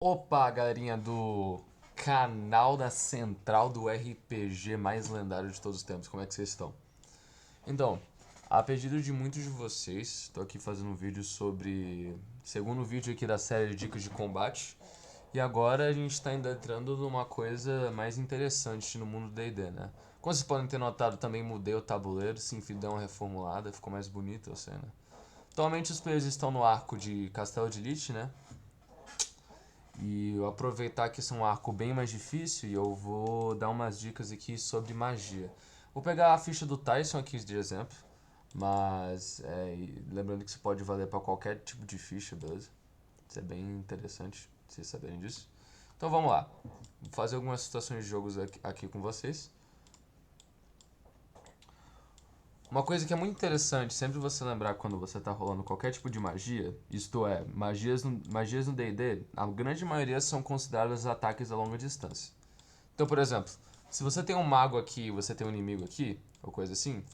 Opa, galerinha do canal da Central do RPG mais lendário de todos os tempos, como é que vocês estão? Então, a pedido de muitos de vocês, estou aqui fazendo um vídeo sobre segundo vídeo aqui da série de dicas de combate. E agora a gente está entrando numa coisa mais interessante no mundo do D&D, né? Como vocês podem ter notado, também mudei o tabuleiro, sim, deu uma reformulada, ficou mais bonita a cena. Atualmente os players estão no arco de Castelo de Lich, né? E eu aproveitar que esse é um arco bem mais difícil e eu vou dar umas dicas aqui sobre magia. Vou pegar a ficha do Tyson aqui de exemplo, mas lembrando que isso pode valer para qualquer tipo de ficha, beleza? Isso é bem interessante vocês saberem disso. Então vamos lá, vou fazer algumas situações de jogos aqui com vocês. Uma coisa que é muito interessante, sempre você lembrar quando você está rolando qualquer tipo de magia, isto é, magias no D&D, a grande maioria são consideradas ataques a longa distância. Então, por exemplo, se você tem um mago aqui e você tem um inimigo aqui, ou coisa assim,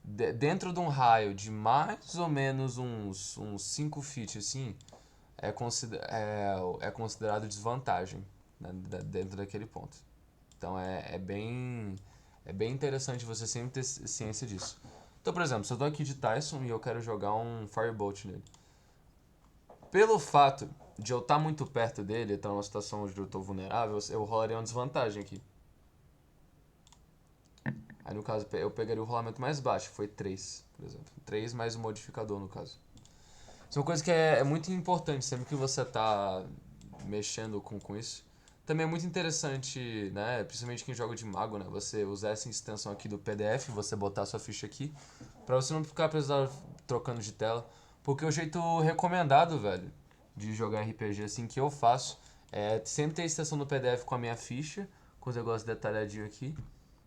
dentro de um raio de mais ou menos uns 5 feet, assim, é considerado desvantagem, né, dentro daquele ponto. Então é bem interessante você sempre ter ciência disso. Então, por exemplo, se eu tô aqui de Tyson e eu quero jogar um Firebolt nele. Pelo fato de eu estar muito perto dele, estar numa situação onde eu estou vulnerável, eu rolaria uma desvantagem aqui. Aí no caso eu pegaria o rolamento mais baixo, que foi 3, por exemplo. 3 mais o modificador no caso. Isso é uma coisa que é muito importante sempre que você está mexendo com isso. Também é muito interessante, né, principalmente quem joga de mago, né, você usar essa extensão aqui do PDF, você botar sua ficha aqui, pra você não ficar precisando trocando de tela. Porque o jeito recomendado, velho, de jogar RPG assim que eu faço é sempre ter a extensão do PDF com a minha ficha, com os negócios detalhadinhos aqui.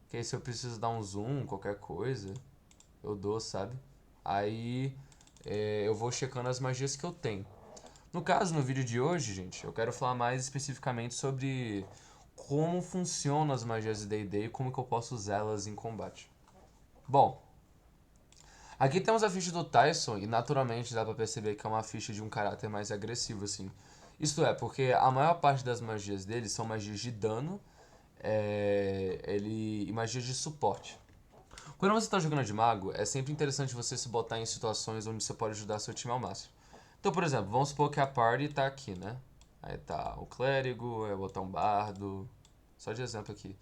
Que aí se eu preciso dar um zoom, qualquer coisa, eu dou, sabe? Aí eu vou checando as magias que eu tenho. No caso, no vídeo de hoje, gente, eu quero falar mais especificamente sobre como funcionam as magias de D&D e como que eu posso usá-las em combate. Bom, aqui temos a ficha do Tyson e naturalmente dá pra perceber que é uma ficha de um caráter mais agressivo, assim. Isto é, porque a maior parte das magias dele são magias de dano e magias de suporte. Quando você está jogando de mago, é sempre interessante você se botar em situações onde você pode ajudar seu time ao máximo. Então, por exemplo, vamos supor que a party tá aqui, né? Aí tá o clérigo, eu vou botar um bardo. Só de exemplo aqui.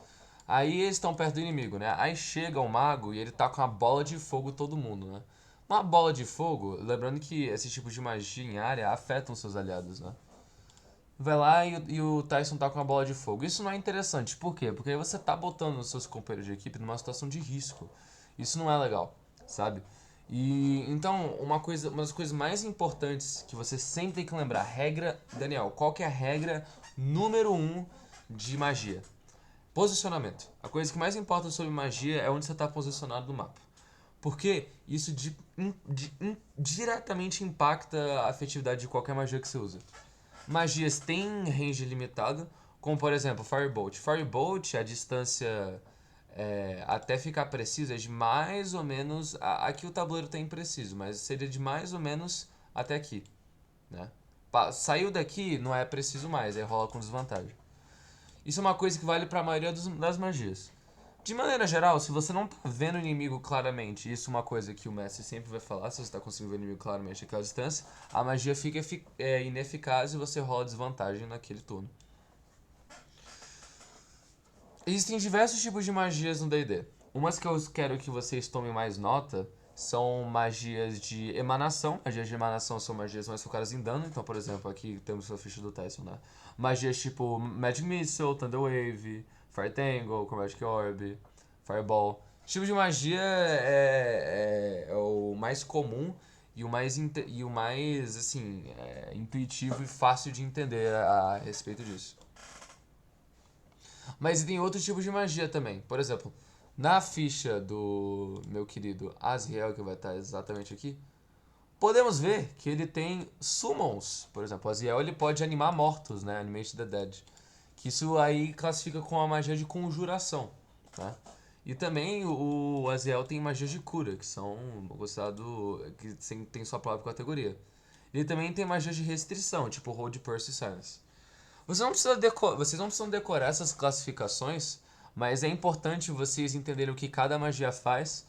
Aí eles estão perto do inimigo, né? Aí chega o mago e ele tá com uma bola de fogo todo mundo, né? Uma bola de fogo, lembrando que esse tipo de magia em área afetam seus aliados, né? Vai lá e o Tyson tá com uma bola de fogo. Isso não é interessante. Por quê? Porque aí você tá botando os seus companheiros de equipe numa situação de risco. Isso não é legal, sabe? E então, uma das coisas mais importantes que você sempre tem que lembrar, regra, Daniel, qual que é a regra número um de magia? Posicionamento. A coisa que mais importa sobre magia é onde você está posicionado no mapa. Porque isso diretamente impacta a efetividade de qualquer magia que você usa. Magias têm range limitado, como por exemplo Firebolt. Firebolt, a distância até ficar preciso é de mais ou menos. Aqui o tabuleiro tem impreciso, mas seria de mais ou menos até aqui. Né? Saiu daqui, não é preciso mais, aí rola com desvantagem. Isso é uma coisa que vale para a maioria das magias. De maneira geral, se você não tá vendo o inimigo claramente, isso é uma coisa que o mestre sempre vai falar, se você tá conseguindo ver o inimigo claramente àquela distância, a magia fica ineficaz e você rola desvantagem naquele turno. Existem diversos tipos de magias no D&D. Umas que eu quero que vocês tomem mais nota são magias de emanação. Magias de emanação são magias mais focadas em dano. Então, por exemplo, aqui temos a ficha do Tyson, né? Magias tipo Magic Missile, Thunder Wave, Fire Tangle, Chromatic Orb, Fireball. Esse tipo de magia é o mais comum e o mais assim, intuitivo e fácil de entender a respeito disso. Mas tem outros tipos de magia também. Por exemplo, na ficha do meu querido Azriel, que vai estar exatamente aqui, podemos ver que ele tem summons. Por exemplo, o Azriel ele pode animar mortos, né? Animate the Dead. Que isso aí classifica com a magia de conjuração, tá? E também o Aziel tem magias de cura, que são gostado que tem sua própria categoria. Ele também tem magias de restrição, tipo Hold Purse e Silence. Vocês não precisam decorar essas classificações, mas é importante vocês entenderem o que cada magia faz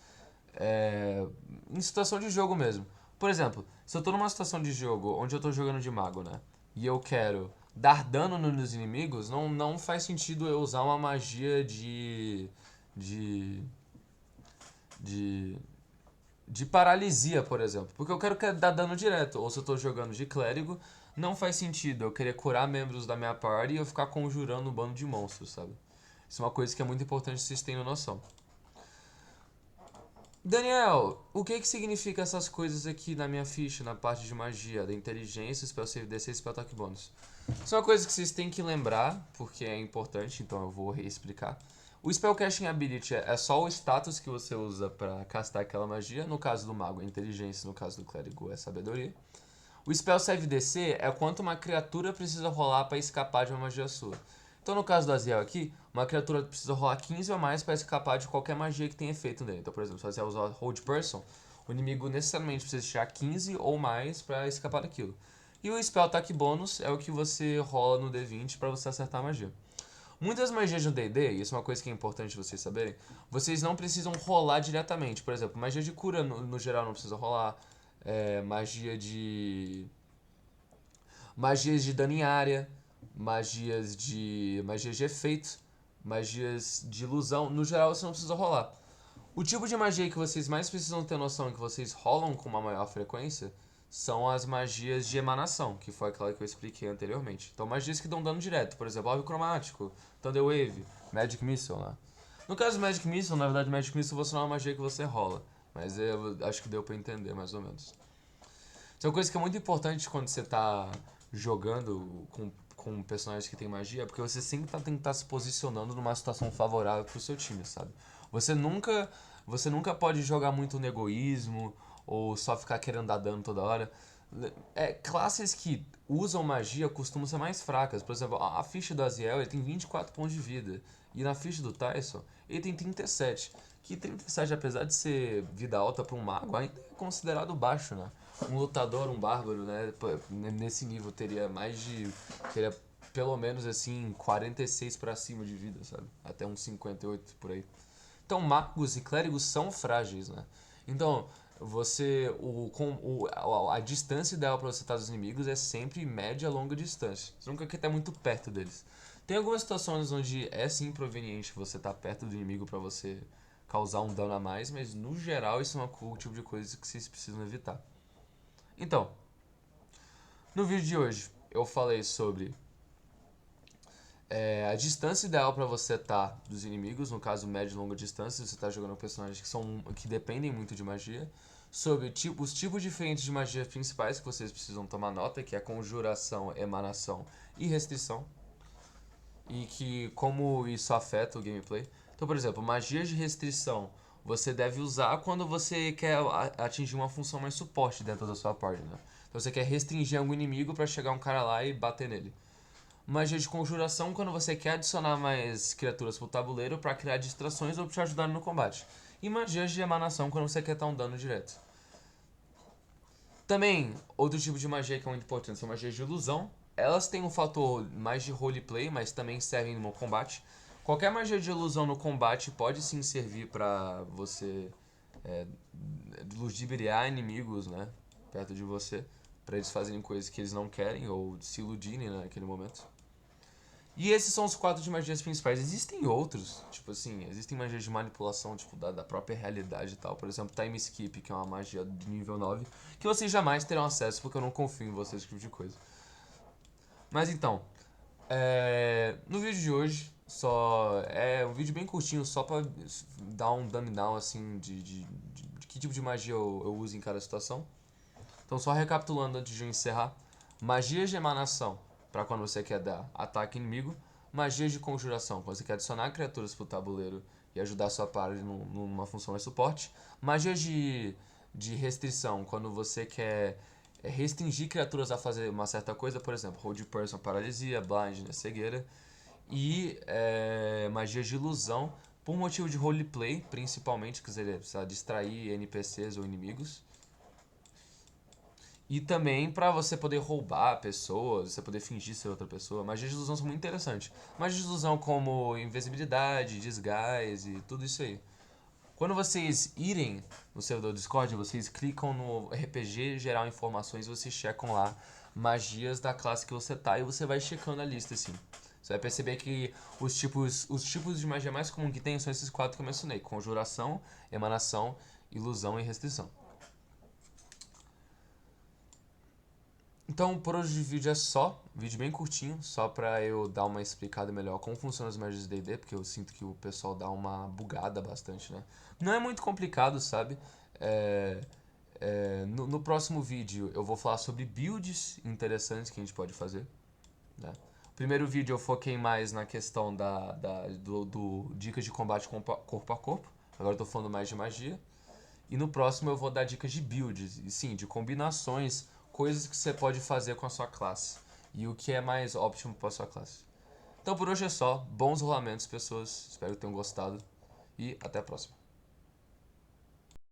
é, em situação de jogo mesmo. Por exemplo, se eu tô numa situação de jogo onde eu tô jogando de mago, né? E eu quero dar dano nos inimigos, não faz sentido eu usar uma magia de, de, de paralisia, por exemplo. Porque eu quero dar dano direto. Ou se eu tô jogando de clérigo, não faz sentido eu querer curar membros da minha party e eu ficar conjurando um bando de monstros, sabe? Isso é uma coisa que é muito importante vocês tenham noção. Daniel, o que significa essas coisas aqui na minha ficha, na parte de magia, da inteligência, spell save DC e spell attack bonus? Isso é uma coisa que vocês têm que lembrar, porque é importante, então eu vou reexplicar. O Spellcasting Ability é só o status que você usa para castar aquela magia. No caso do mago é inteligência, no caso do clérigo é sabedoria. O Spell Save DC é quanto uma criatura precisa rolar para escapar de uma magia sua. Então, no caso do Aziel aqui, uma criatura precisa rolar 15 ou mais para escapar de qualquer magia que tenha efeito nele. Então, por exemplo, se o Aziel usar Hold Person, o inimigo necessariamente precisa tirar 15 ou mais para escapar daquilo. E o Spell Attack Bonus é o que você rola no D20 para você acertar a magia. Muitas magias no D&D, e isso é uma coisa que é importante vocês saberem, vocês não precisam rolar diretamente. Por exemplo, magia de cura no geral não precisa rolar. Magia de... Magias de dano em área, magias de efeito, magias de ilusão. No geral você não precisa rolar. O tipo de magia que vocês mais precisam ter noção que vocês rolam com uma maior frequência são as magias de emanação, que foi aquela que eu expliquei anteriormente. Então, magias que dão dano direto, por exemplo, Orbe Cromático, Thunder Wave, Magic Missile lá. No caso do Magic Missile, na verdade, Magic Missile você não é uma magia que você rola, mas eu acho que deu pra entender mais ou menos. Isso é uma coisa que é muito importante quando você tá jogando com personagens que tem magia, porque você sempre tem que estar se posicionando numa situação favorável pro seu time, sabe? Você nunca, você nunca pode jogar muito no egoísmo ou só ficar querendo dar dano toda hora. Classes que usam magia costumam ser mais fracas. Por exemplo, a ficha do Aziel ele tem 24 pontos de vida. E na ficha do Tyson ele tem 37. Que 37, apesar de ser vida alta para um mago, ainda é considerado baixo, né? Um lutador, um bárbaro, né? Nesse nível teria teria pelo menos assim 46 para cima de vida, sabe? Até uns 58 por aí. Então, magos e clérigos são frágeis, né? Então, a distância ideal para você estar dos inimigos é sempre média a longa distância. Você nunca quer estar muito perto deles. Tem algumas situações onde é sim proveniente você estar perto do inimigo para você causar um dano a mais, mas no geral isso é um tipo de coisa que vocês precisam evitar. Então, no vídeo de hoje eu falei sobre a distância ideal para você estar dos inimigos, no caso média e longa distância, você está jogando personagens que dependem muito de magia, sobre os tipos diferentes de magias principais que vocês precisam tomar nota, que é conjuração, emanação e restrição, e que como isso afeta o gameplay. Então, por exemplo, magias de restrição você deve usar quando você quer atingir uma função mais suporte dentro da sua party, né? Então você quer restringir algum inimigo para chegar um cara lá e bater nele. Magia de conjuração quando você quer adicionar mais criaturas pro tabuleiro para criar distrações ou te ajudar no combate. E magias de emanação quando você quer dar um dano direto. Também, outro tipo de magia que é muito importante são magias de ilusão. Elas têm um fator mais de roleplay, mas também servem no combate. Qualquer magia de ilusão no combate pode sim servir para você ludibriar inimigos, né, perto de você, para eles fazerem coisas que eles não querem ou se iludirem, né, naquele momento. E esses são os 4 de magias principais. Existem outros, tipo assim, existem magias de manipulação, tipo, da própria realidade e tal. Por exemplo, Time Skip, que é uma magia de nível 9, que vocês jamais terão acesso, porque eu não confio em vocês, esse tipo de coisa. Mas então, no vídeo de hoje, só é um vídeo bem curtinho, só pra dar um dumb down, assim, de que tipo de magia eu uso em cada situação. Então, só recapitulando antes de eu encerrar. Magias de emanação, para quando você quer dar ataque inimigo. Magias de conjuração, quando você quer adicionar criaturas pro tabuleiro e ajudar a sua party numa função de suporte. Magias de restrição, quando você quer restringir criaturas a fazer uma certa coisa, por exemplo, Hold Person, paralisia, Blindness, cegueira. E magias de ilusão, por motivo de roleplay, principalmente, que você precisa distrair NPCs ou inimigos. E também pra você poder roubar pessoas, você poder fingir ser outra pessoa. Magias de ilusão são muito interessantes. Magias de ilusão como invisibilidade, disguise e tudo isso aí. Quando vocês irem no servidor Discord, vocês clicam no RPG gerar informações e vocês checam lá magias da classe que você tá e você vai checando a lista assim. Você vai perceber que os tipos de magia mais comum que tem são esses quatro que eu mencionei: conjuração, emanação, ilusão e restrição. Então, por hoje o vídeo é só, vídeo bem curtinho, só pra eu dar uma explicada melhor como funcionam as magias de D&D, porque eu sinto que o pessoal dá uma bugada bastante, né? Não é muito complicado, sabe? É, no próximo vídeo eu vou falar sobre builds interessantes que a gente pode fazer, né? O primeiro vídeo eu foquei mais na questão do dicas de combate corpo a corpo, agora eu tô falando mais de magia. E no próximo eu vou dar dicas de builds, e sim, de combinações, coisas que você pode fazer com a sua classe. E o que é mais óptimo para a sua classe. Então por hoje é só. Bons rolamentos, pessoas. Espero que tenham gostado. E até a próxima.